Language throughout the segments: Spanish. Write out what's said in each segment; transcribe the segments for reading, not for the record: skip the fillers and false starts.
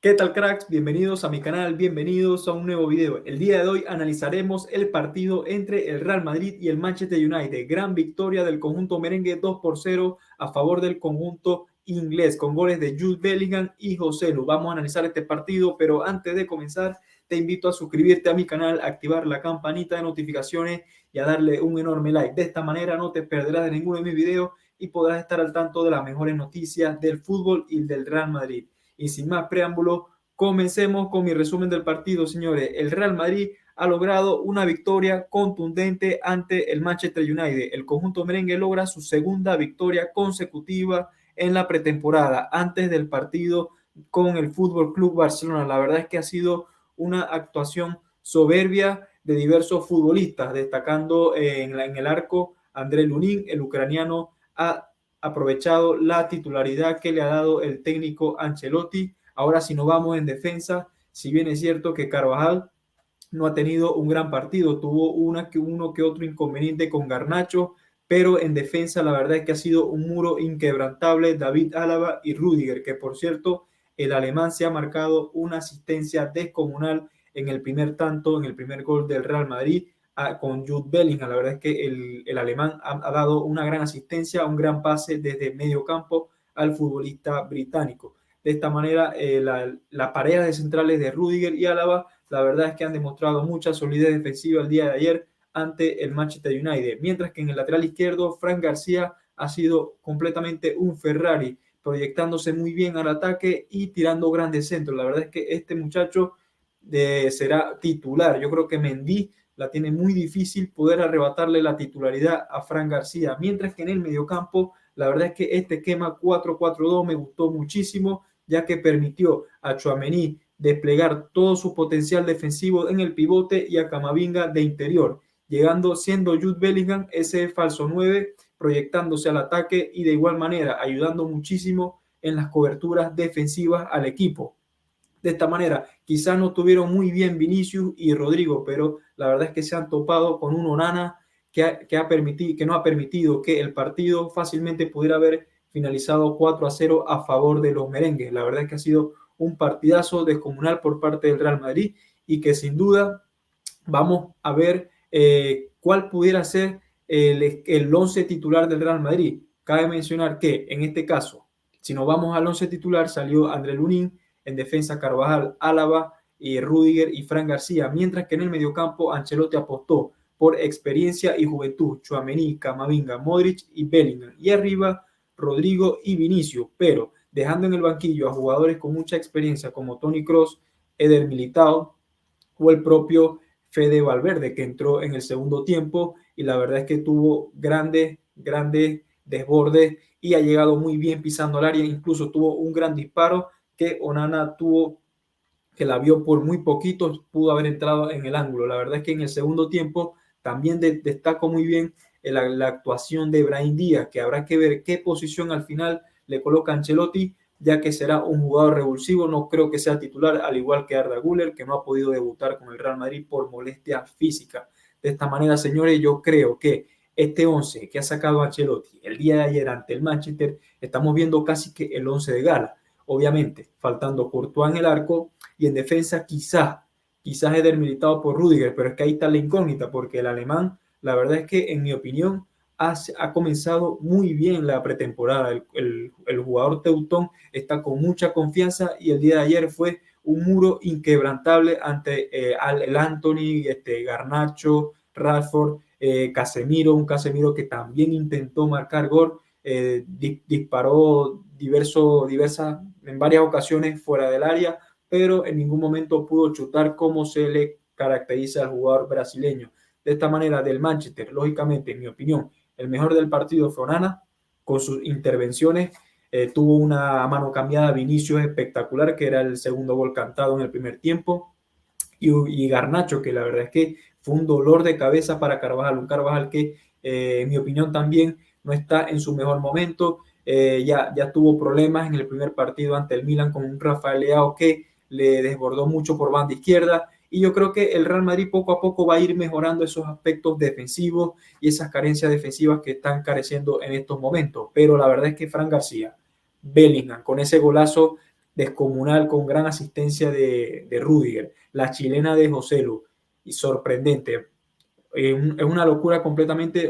¿Qué tal, cracks? Bienvenidos a mi canal, bienvenidos a un nuevo video. El día de hoy analizaremos el partido entre el Real Madrid y el Manchester United. Gran victoria del conjunto merengue 2-0 a favor del conjunto inglés con goles de Jude Bellingham y Joselu. Vamos a analizar este partido, pero antes de comenzar te invito a suscribirte a mi canal, a activar la campanita de notificaciones y a darle un enorme like. De esta manera no te perderás de ninguno de mis videos y podrás estar al tanto de las mejores noticias del fútbol y del Real Madrid. Y sin más preámbulo, comencemos con mi resumen del partido, señores. El Real Madrid ha logrado una victoria contundente ante el Manchester United. El conjunto merengue logra su segunda victoria consecutiva en la pretemporada, antes del partido con el Fútbol Club Barcelona. La verdad es que ha sido una actuación soberbia de diversos futbolistas, destacando en el arco André Lunin, el ucraniano, ha aprovechado la titularidad que le ha dado el técnico Ancelotti. Ahora, si nos vamos en defensa, si bien es cierto que Carvajal no ha tenido un gran partido, tuvo uno que otro inconveniente con Garnacho, pero en defensa la verdad es que ha sido un muro inquebrantable David Álava y Rüdiger, que por cierto el alemán se ha marcado una asistencia descomunal en el primer tanto, en el primer gol del Real Madrid con Jude Bellingham. La verdad es que el alemán ha dado una gran asistencia, un gran pase desde medio campo al futbolista británico. De esta manera, la pareja de centrales de Rüdiger y Álava, la verdad es que han demostrado mucha solidez defensiva el día de ayer ante el Manchester United. Mientras que en el lateral izquierdo, Fran García ha sido completamente un Ferrari, proyectándose muy bien al ataque y tirando grandes centros. La verdad es que este muchacho será titular. Yo creo que Mendy la tiene muy difícil poder arrebatarle la titularidad a Fran García. Mientras que en el mediocampo, la verdad es que este esquema 4-4-2 me gustó muchísimo, ya que permitió a Tchouaméni desplegar todo su potencial defensivo en el pivote y a Camavinga de interior, llegando siendo Jude Bellingham ese falso 9, proyectándose al ataque y de igual manera ayudando muchísimo en las coberturas defensivas al equipo. De esta manera, quizás no tuvieron muy bien Vinicius y Rodrigo, pero la verdad es que se han topado con un Onana que no ha permitido que el partido fácilmente pudiera haber finalizado 4-0 a favor de los merengues. La verdad es que ha sido un partidazo descomunal por parte del Real Madrid y que sin duda vamos a ver cuál pudiera ser el 11 titular del Real Madrid. Cabe mencionar que en este caso, si nos vamos al 11 titular, salió André Lunin, en defensa Carvajal, Álava, Rüdiger y Fran García, mientras que en el mediocampo Ancelotti apostó por experiencia y juventud, Tchouaméni, Camavinga, Modric y Bellingham, y arriba Rodrigo y Vinicius, pero dejando en el banquillo a jugadores con mucha experiencia como Toni Kroos, Eder Militao o el propio Fede Valverde, que entró en el segundo tiempo y la verdad es que tuvo grandes desbordes y ha llegado muy bien pisando al área, incluso tuvo un gran disparo que Onana tuvo, que la vio por muy poquito, pudo haber entrado en el ángulo. La verdad es que en el segundo tiempo también destaco muy bien la actuación de Brahim Díaz, que habrá que ver qué posición al final le coloca Ancelotti, ya que será un jugador revulsivo. No creo que sea titular, al igual que Arda Güler, que no ha podido debutar con el Real Madrid por molestia física. De esta manera, señores, yo creo que este 11 que ha sacado Ancelotti el día de ayer ante el Manchester, estamos viendo casi que el 11 de gala. Obviamente, faltando Courtois en el arco y en defensa quizás Eder Militao por Rüdiger, pero es que ahí está la incógnita, porque el alemán, la verdad es que en mi opinión, ha comenzado muy bien la pretemporada. El jugador teutón está con mucha confianza y el día de ayer fue un muro inquebrantable ante el Anthony, Garnacho, Rashford, Casemiro, un Casemiro que también intentó marcar gol, disparó en varias ocasiones fuera del área, pero en ningún momento pudo chutar como se le caracteriza al jugador brasileño. De esta manera, del Manchester, lógicamente, en mi opinión, el mejor del partido fue Onana, con sus intervenciones. Tuvo una mano cambiada Vinicius espectacular, que era el segundo gol cantado en el primer tiempo, y Garnacho, que la verdad es que fue un dolor de cabeza para Carvajal, un Carvajal que en mi opinión también no está en su mejor momento. Ya tuvo problemas en el primer partido ante el Milan con un Rafael Leao que le desbordó mucho por banda izquierda, y yo creo que el Real Madrid poco a poco va a ir mejorando esos aspectos defensivos y esas carencias defensivas que están careciendo en estos momentos. Pero la verdad es que Fran García, Bellingham, con ese golazo descomunal con gran asistencia de Rüdiger, la chilena de Joselu, y sorprendente. Es una locura completamente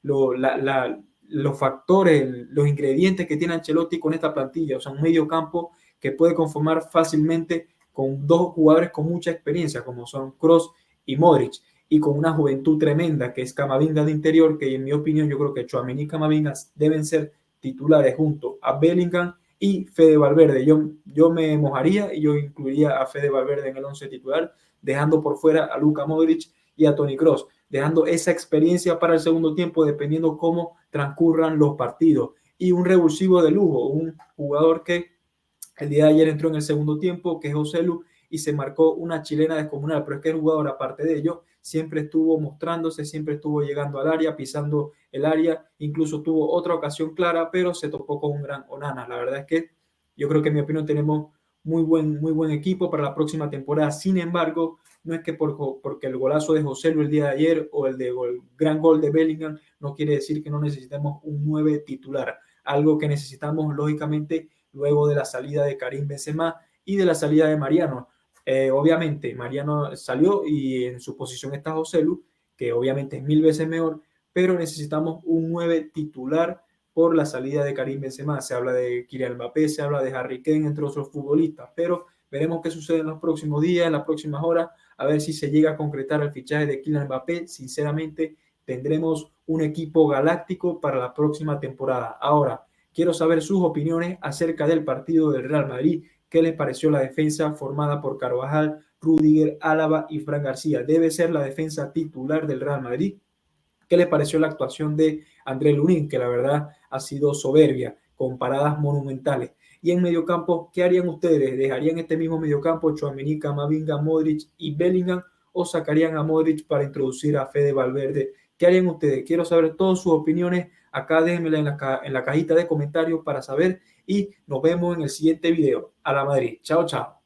los factores, los ingredientes que tiene Ancelotti con esta plantilla. O sea, un medio campo que puede conformar fácilmente con dos jugadores con mucha experiencia, como son Kroos y Modric, y con una juventud tremenda, que es Camavinga de interior, que en mi opinión yo creo que Tchouaméni y Camavinga deben ser titulares junto a Bellingham y Fede Valverde. Yo me mojaría y yo incluiría a Fede Valverde en el 11 titular, dejando por fuera a Luka Modric y a Toni Kroos, dejando esa experiencia para el segundo tiempo dependiendo cómo transcurran los partidos. Y un revulsivo de lujo, un jugador que el día de ayer entró en el segundo tiempo, que es Joselu, y se marcó una chilena descomunal, pero es que el jugador, aparte de ello, siempre estuvo mostrándose, siempre estuvo llegando al área, pisando el área, incluso tuvo otra ocasión clara, pero se topó con un gran Onana. La verdad es que yo creo que en mi opinión tenemos muy buen equipo para la próxima temporada. Sin embargo, no es que porque el golazo de Joselu el día de ayer o el gran gol de Bellingham no quiere decir que no necesitemos un 9 titular, algo que necesitamos lógicamente luego de la salida de Karim Benzema y de la salida de Mariano. Obviamente, Mariano salió y en su posición está Joselu, que obviamente es 1000 veces mejor, pero necesitamos un 9 titular por la salida de Karim Benzema. Se habla de Kylian Mbappé, se habla de Harry Kane, entre otros futbolistas, pero veremos qué sucede en los próximos días, en las próximas horas, a ver si se llega a concretar el fichaje de Kylian Mbappé. Sinceramente, tendremos un equipo galáctico para la próxima temporada. Ahora, quiero saber sus opiniones acerca del partido del Real Madrid. ¿Qué les pareció la defensa formada por Carvajal, Rüdiger, Álava y Fran García? ¿Debe ser la defensa titular del Real Madrid? ¿Qué les pareció la actuación de André Lunin, que la verdad ha sido soberbia, con paradas monumentales? Y en mediocampo, ¿qué harían ustedes? ¿Dejarían este mismo mediocampo Tchouaméni, Camavinga, Modric y Bellingham o sacarían a Modric para introducir a Fede Valverde? ¿Qué harían ustedes? Quiero saber todas sus opiniones. Acá déjenmela en la cajita de comentarios para saber y nos vemos en el siguiente video. A la Madrid. Chao, chao.